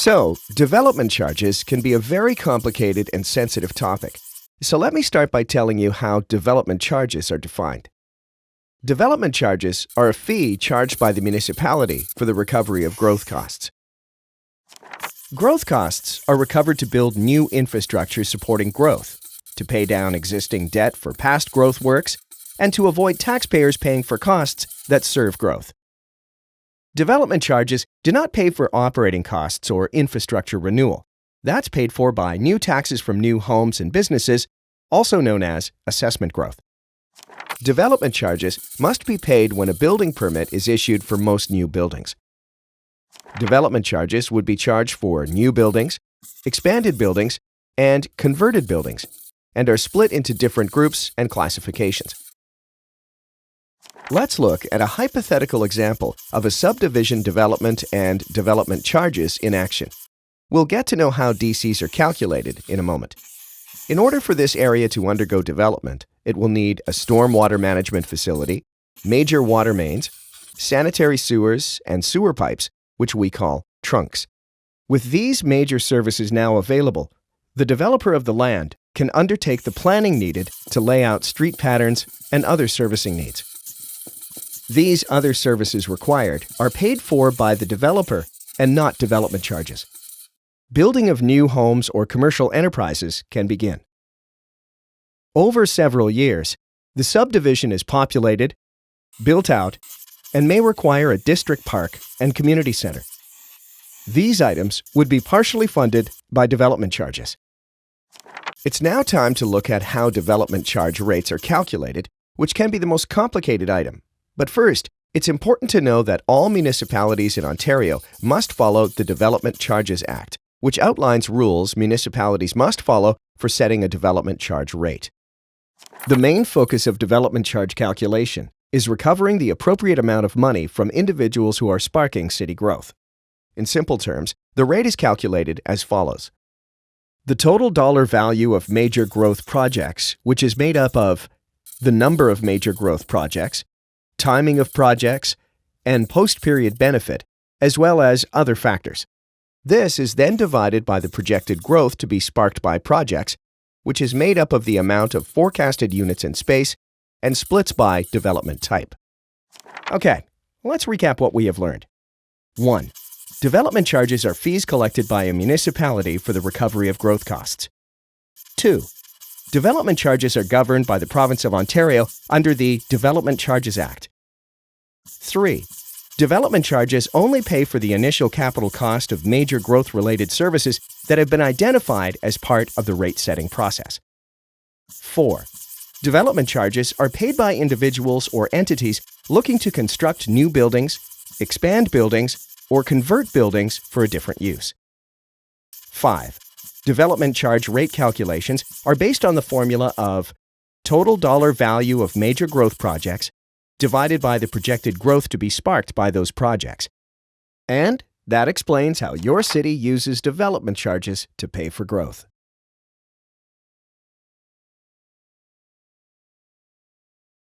So, development charges can be a very complicated and sensitive topic. So let me start by telling you how development charges are defined. Development charges are a fee charged by the municipality for the recovery of growth costs. Growth costs are recovered to build new infrastructure supporting growth, to pay down existing debt for past growth works, and to avoid taxpayers paying for costs that serve growth. Development charges do not pay for operating costs or infrastructure renewal. That's paid for by new taxes from new homes and businesses, also known as assessment growth. Development charges must be paid when a building permit is issued for most new buildings. Development charges would be charged for new buildings, expanded buildings, and converted buildings, and are split into different groups and classifications. Let's look at a hypothetical example of a subdivision development and development charges in action. We'll get to know how DCs are calculated in a moment. In order for this area to undergo development, it will need a stormwater management facility, major water mains, sanitary sewers, and sewer pipes, which we call trunks. With these major services now available, the developer of the land can undertake the planning needed to lay out street patterns and other servicing needs. These other services required are paid for by the developer and not development charges. Building of new homes or commercial enterprises can begin. Over several years, the subdivision is populated, built out, and may require a district park and community center. These items would be partially funded by development charges. It's now time to look at how development charge rates are calculated, which can be the most complicated item. But first, it's important to know that all municipalities in Ontario must follow the Development Charges Act, which outlines rules municipalities must follow for setting a development charge rate. The main focus of development charge calculation is recovering the appropriate amount of money from individuals who are sparking city growth. In simple terms, the rate is calculated as follows. The total dollar value of major growth projects, which is made up of the number of major growth projects, timing of projects, and post-period benefit, as well as other factors. This is then divided by the projected growth to be sparked by projects, which is made up of the amount of forecasted units in space and splits by development type. Okay, let's recap what we have learned. 1. Development charges are fees collected by a municipality for the recovery of growth costs. 2. Development charges are governed by the Province of Ontario under the Development Charges Act. 3. Development charges only pay for the initial capital cost of major growth-related services that have been identified as part of the rate-setting process. 4. Development charges are paid by individuals or entities looking to construct new buildings, expand buildings, or convert buildings for a different use. 5. Development charge rate calculations are based on the formula of total dollar value of major growth projects divided by the projected growth to be sparked by those projects. And that explains how your city uses development charges to pay for growth.